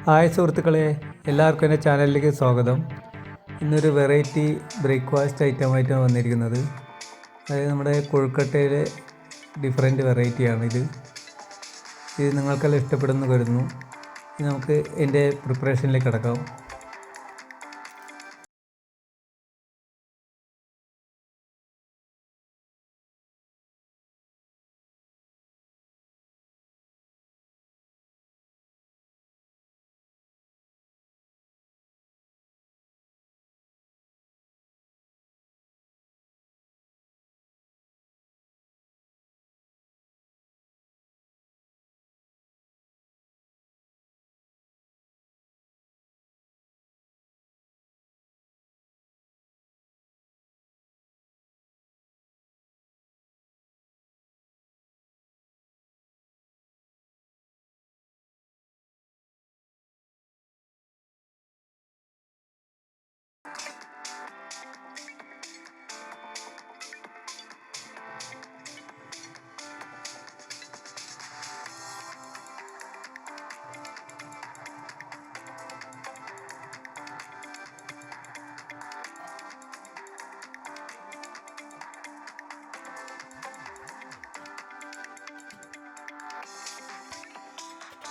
Hi സുഹൃത്തുക്കളെ, എല്ലാവർക്കും എൻ്റെ ചാനലിലേക്ക് സ്വാഗതം. ഇന്നൊരു വെറൈറ്റി ബ്രേക്ക്ഫാസ്റ്റ് ഐറ്റമായിട്ടാണ് വന്നിരിക്കുന്നത്. അതായത് നമ്മുടെ കൊഴുക്കട്ടയിലെ ഡിഫറെൻറ്റ് വെറൈറ്റിയാണിത്. ഇത് നിങ്ങൾക്കെല്ലാം ഇഷ്ടപ്പെടുന്നു കരുതുന്നു. നമുക്ക് എൻ്റെ പ്രിപ്പറേഷനിലേക്ക് കിടക്കാം.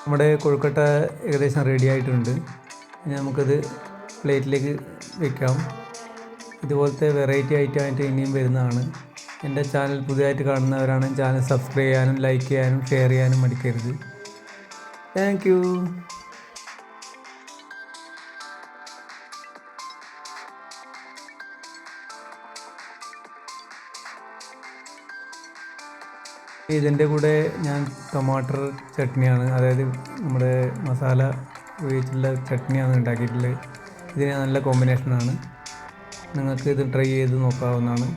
നമ്മുടെ കൊഴുക്കട്ട ഏകദേശം റെഡി ആയിട്ടുണ്ട്. ഇനി നമുക്കത് പ്ലേറ്റിലേക്ക് വെക്കാം. ഇതുപോലത്തെ വെറൈറ്റി ഐറ്റമായിട്ട് ഇനിയും വരുന്നതാണ്. എൻ്റെ ചാനൽ പുതിയതായിട്ട് കാണുന്നവരാണ് ചാനൽ സബ്സ്ക്രൈബ് ചെയ്യാനും ലൈക്ക് ചെയ്യാനും ഷെയർ ചെയ്യാനും മടിക്കരുത്. Thank you. ഇതിൻ്റെ കൂടെ ഞാൻ ടൊമാറ്റോ ചട്നിയാണ്, അതായത് നമ്മുടെ മസാല ഉപയോഗിച്ചുള്ള ചട്നിയാണ് ഉണ്ടാക്കിയിട്ടുള്ളത്. ഇതിന് നല്ല കോമ്പിനേഷനാണ്. നിങ്ങൾക്ക് ഇത് ട്രൈ ചെയ്ത് നോക്കാവുന്നതാണ്.